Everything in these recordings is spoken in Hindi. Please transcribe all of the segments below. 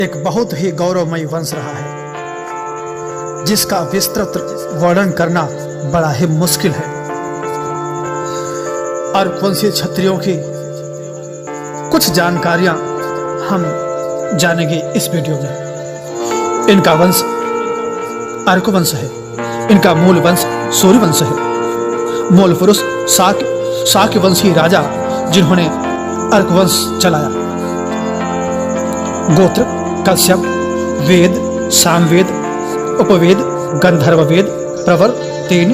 एक बहुत ही गौरवमयी वंश रहा है जिसका विस्तृत वर्णन करना बड़ा ही मुश्किल है। अर्कवंशीय क्षत्रियों की कुछ जानकारियां हम जानेंगे इस वीडियो में। इनका वंश अर्कवंश है। इनका मूल वंश सूर्यवंश है। मूल पुरुष शाक्य वंशी राजा जिन्होंने अर्कवंश चलाया। गोत्र कश्यप, वेद, सामवेद, उपवेद, गंधर्व वेद, प्रवर, तीन,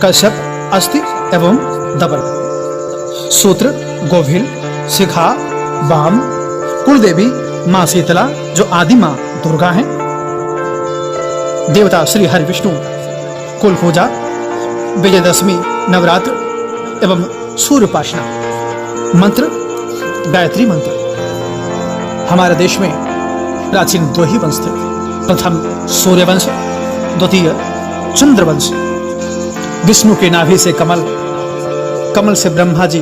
कश्यप, अस्ति एवं दबर। सूत्र गोभिल, शिखा, वाम, कुलदेवी मां शीतला जो आदि मां दुर्गा हैं। देवता श्री हरि विष्णु, कुल पूजा, विजयदशमी, नवरात्र एवं सूर्य उपासना। मंत्र गायत्री मंत्र। हमारे देश में प्राचीन दो ही वंश थे। प्रथम सूर्यवंश, द्वितीय चंद्रवंश। विष्णु के नाभि से कमल, कमल से ब्रह्मा जी,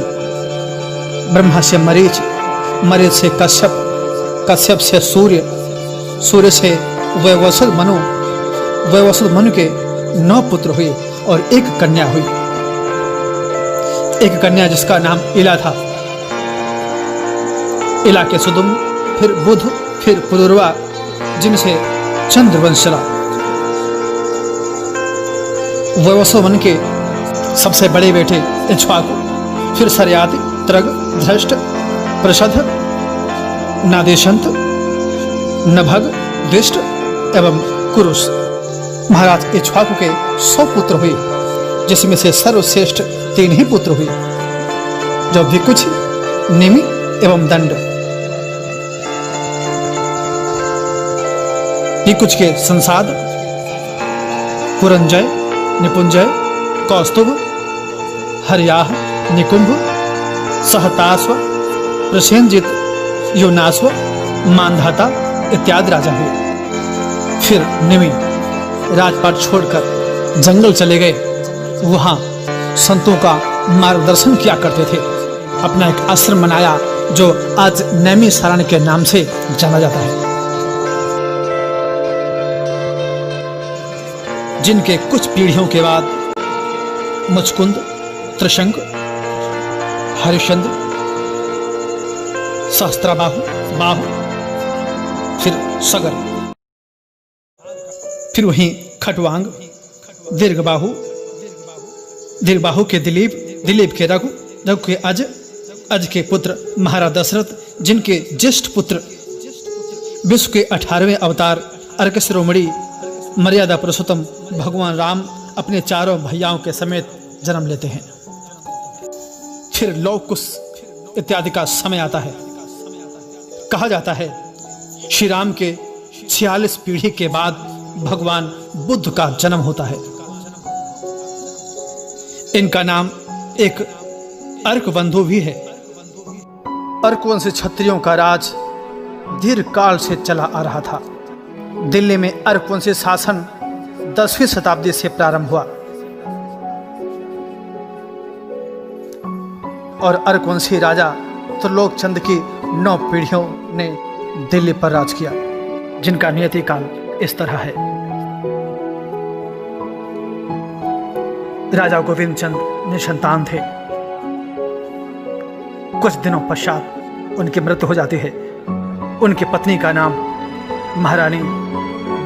ब्रह्मा से मरीच, मरीच से कश्यप, कश्यप से सूर्य, सूर्य से वैवस्वत मनु, वैवस्वत मनु के 9 पुत्र हुए और एक कन्या हुई। एक कन्या जिसका नाम इला था। इला के सुदुम, फिर बुध, फिर पुरुरवा, जिनसे चंद्रवंश चला। वैवस्वत मनु के सबसे बड़े बेटे इक्ष्वाकु, फिर सरयाति, त्रग, धृष्ट, प्रषध, नादेशंत, नभग, दिष्ट एवं कुरुष। महाराज इक्ष्वाकु के 100 पुत्र हुए, जिसमें से सर्वश्रेष्ठ 3 ही पुत्र हुए, जो भिकुच, निमि एवं दंड। भिकुच के संसाद, पुरंजय, निपुंजय, कौस्तुभ, हरियाह, निकुंभ, सहतास्व, प्रसेनजित, योनास्व, मानधाता इत्यादि राजा हुए। फिर निमि राजपाट छोड़कर जंगल चले गए। वहां संतों का मार्गदर्शन किया करते थे। अपना एक आश्रम बनाया जो आज नैमिषारण्य के नाम से जाना जाता है। जिनके कुछ पीढ़ियों के बाद मुचकुंद, त्रिशंक, हरिश्चंद्र, सहस्त्रबाहु, बाहु, फिर सगर, फिर वहीं खटवांग, दीर्घबाहु, दीर्घबाहु के दिलीप, दिलीप के रघु, रघु के अज, अज के पुत्र महाराज दशरथ, जिनके ज्येष्ठ पुत्र विश्व के 18वें अवतार अर्क शिरोमणि मर्यादा पुरुषोत्तम भगवान राम अपने चारों भैयाओं के समेत जन्म लेते हैं। फिर लौ कुश इत्यादि का समय आता है। कहा जाता है श्री राम के 46 पीढ़ी के बाद भगवान बुद्ध का जन्म होता है। इनका नाम एक अर्कबंधु भी है। अर्कवंशी क्षत्रियों का राज दीर्घ काल से चला आ रहा था। दिल्ली में अर्कवंशी शासन 10वीं शताब्दी से प्रारंभ हुआ और अर्कवंशी राजा त्रिलोकचंद की 9 पीढ़ियों ने दिल्ली पर राज किया, जिनका नियति काल इस तरह है। राजा गोविंद चंद निसंतान थे। कुछ दिनों पश्चात उनकी मृत्यु हो जाती है। उनकी पत्नी का नाम महारानी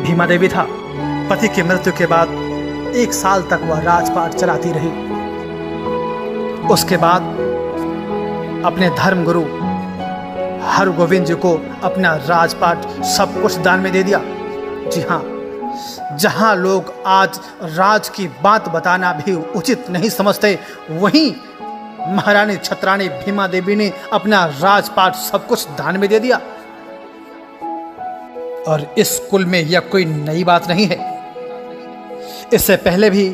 भीमा देवी था। पति की मृत्यु के बाद 1 साल तक वह राजपाट चलाती रही। उसके बाद अपने धर्मगुरु हरगोविंद जी को अपना राजपाट सब कुछ दान में दे दिया। जी हाँ, जहां लोग आज राज की बात बताना भी उचित नहीं समझते, वहीं महारानी छत्राणी भीमा देवी ने अपना राजपाट सब कुछ दान में दे दिया। और इस कुल में यह कोई नई बात नहीं है। इससे पहले भी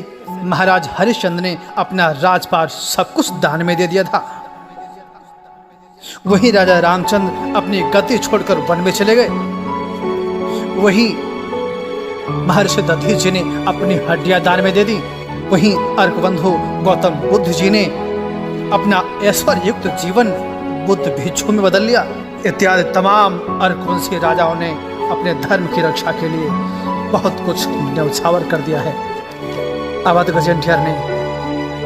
महाराज हरिश्चंद्र ने अपना राजपाट सब कुछ दान में दे दिया था। वही राजा रामचंद्र अपनी गति छोड़कर वन में चले गए। वही महर्षि दधीचि ने अपनी हड्डियां दान में दे दी। वहीं अर्कबंधु गौतम बुद्ध जी ने अपना ऐश्वर्य युक्त जीवन बुद्ध भिक्षु में बदल लिया। इत्यादि तमाम अर्कवंशी राजाओं ने अपने धर्म की रक्षा के लिए बहुत कुछ न्यौछावर कर दिया है। अवध गजेंद्र ने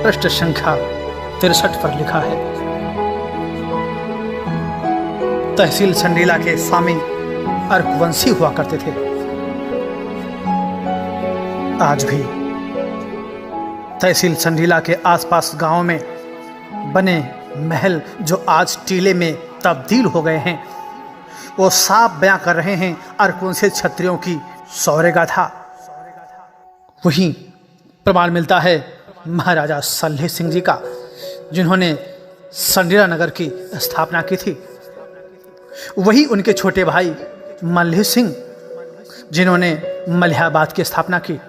पृष्ठ संख्या 63 पर लिखा है, तहसील संडीला के स्वामी अर्कवंशी हुआ करते थे। आज भी तहसील संडीला के आसपास गांव में बने महल जो आज टीले में तब्दील हो गए हैं, वो साफ बयां कर रहे हैं अर्कवंशी क्षत्रियों की शौर्य गाथा। वहीं प्रमाण मिलता है महाराजा सल्ले सिंह जी का, जिन्होंने संडीला नगर की स्थापना की थी। वही उनके छोटे भाई मल्ही सिंह, जिन्होंने मलिहाबाद की स्थापना की।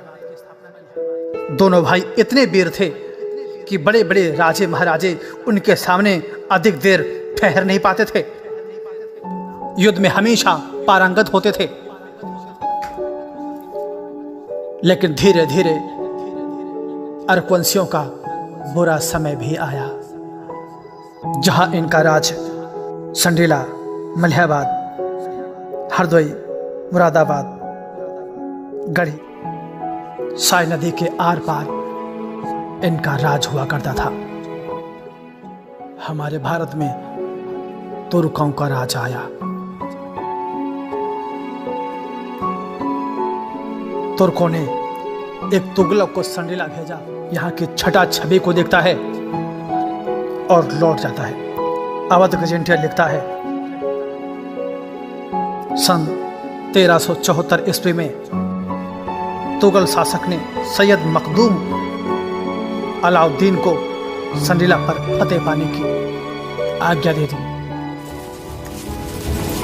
दोनों भाई इतने वीर थे कि बड़े बड़े राजे महाराजे उनके सामने अधिक देर ठहर नहीं पाते थे। युद्ध में हमेशा पारंगत होते थे। लेकिन धीरे धीरे अर्कवंशियों का बुरा समय भी आया, जहां इनका राज संडीला, मलिहाबाद, हरदोई, मुरादाबाद, गढ़ी, साय नदी के आर पार इनका राज हुआ करता था। हमारे भारत में तुर्कों का राज आया। तुर्कों ने एक तुगलक को संडीला भेजा, यहाँ की छठा छवि को देखता है और लौट जाता है। अवध गजेंद्र लिखता है, सन 1374 ईस्वी में तुगल शासक ने सैयद मखदूम अलाउद्दीन को संडीला पर फतेह पाने की आज्ञा दे दी।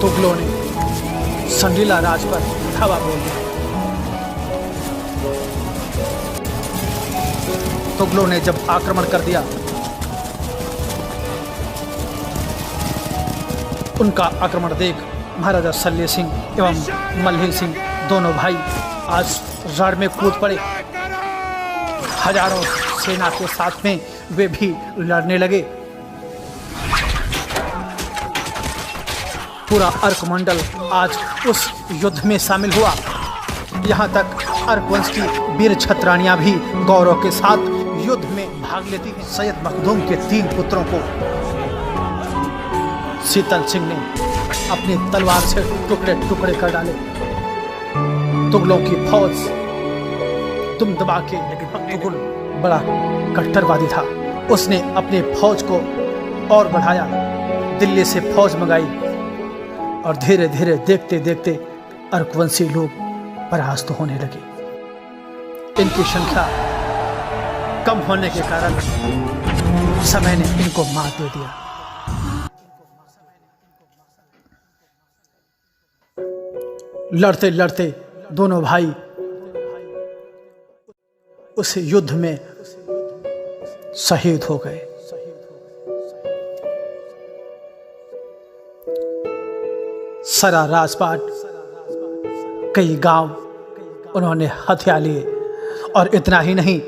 तुगलों ने संडीला राज पर धावा बोल दिया। तुगलों ने जब आक्रमण कर दिया, उनका आक्रमण देख महाराजा सल्ले सिंह एवं मल्ही सिंह दोनों भाई आज रण में कूद पड़े। हजारों सेना के साथ में वे भी लड़ने लगे। पूरा अर्कमंडल आज उस युद्ध में शामिल हुआ। यहाँ तक अर्कवंश की वीर छत्राणियां भी गौरव के साथ युद्ध में भाग लेती हैं। सैयद मखदूम के 3 पुत्रों को शीतल सिंह ने अपनी तलवार से टुकड़े टुकड़े कर डाले। तुगलों की फौज तुम दबा के, लेकिन तुगल बड़ा कट्टरवादी था। उसने अपनी फौज को और बढ़ाया, दिल्ली से फौज मंगाई और धीरे धीरे देखते देखते अर्कवंशी लोग परास्त होने लगे। इनकी संख्या कम होने के कारण समय ने इनको मात दे दिया। लड़ते लड़ते दोनों भाई उस युद्ध में शहीद हो गए। सारा राजपाट, कई गांव उन्होंने हथिया लिए। और इतना ही नहीं,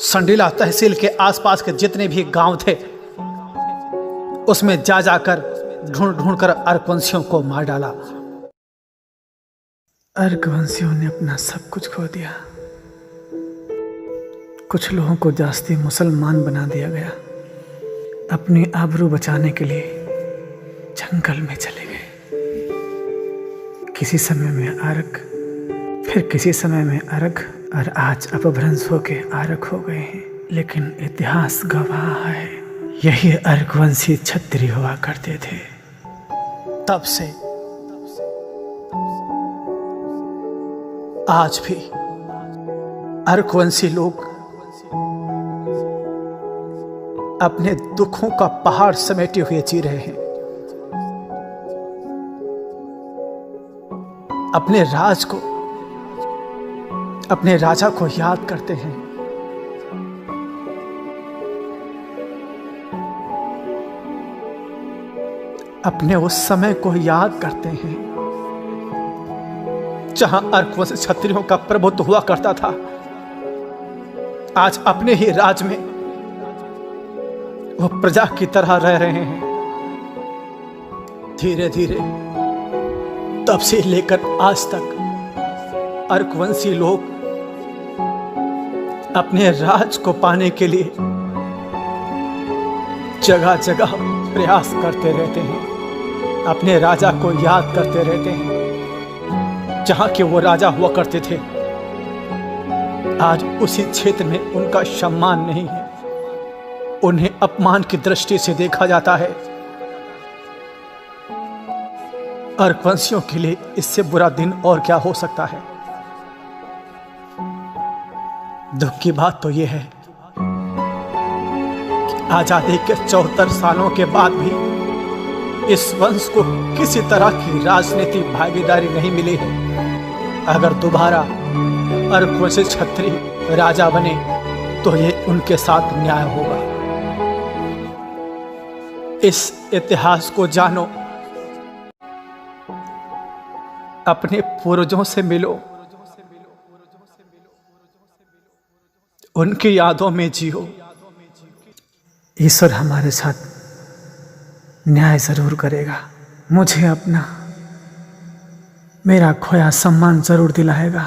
संडीला तहसील के आसपास के जितने भी गांव थे, उसमें जा जाकर ढूंढ ढूंढ कर अर्कवंशियों को मार डाला। अर्कवंशियों ने अपना सब कुछ खो दिया। कुछ लोगों को जास्ती मुसलमान बना दिया गया। अपनी आबरू बचाने के लिए जंगल में चले गए। किसी समय में आरक, फिर किसी समय में अरग, और आज अपभ्रंश होके आरक हो गए हैं। लेकिन इतिहास गवाह है, यही अर्कवंशी क्षत्रिय हुआ करते थे। तब से आज भी अर्कवंशी लोग अपने दुखों का पहाड़ समेटे हुए जी रहे हैं। अपने राज को, अपने राजा को याद करते हैं। अपने उस समय को याद करते हैं जहां अर्कवंश क्षत्रियों का प्रभुत्व हुआ करता था। आज अपने ही राज में वो प्रजा की तरह रह रहे हैं। धीरे धीरे तब से लेकर आज तक अर्कवंशी लोग अपने राज को पाने के लिए जगह जगह प्रयास करते रहते हैं, अपने राजा को याद करते रहते हैं जहां के वो राजा हुआ करते थे। आज उसी क्षेत्र में उनका सम्मान नहीं है, उन्हें अपमान की दृष्टि से देखा जाता है। अर्कवंशियों के लिए इससे बुरा दिन और क्या हो सकता है। दुख की बात तो यह है कि आजादी के 74 सालों के बाद भी इस वंश को किसी तरह की राजनीतिक भागीदारी नहीं मिली है। अगर दोबारा अर्कवंशी क्षत्रिय राजा बने तो ये उनके साथ न्याय होगा। इस इतिहास को जानो, अपने पूर्वजों से मिलो, उनकी यादों में जियो। ईश्वर हमारे साथ न्याय जरूर करेगा, मुझे अपना मेरा खोया सम्मान जरूर दिलाएगा।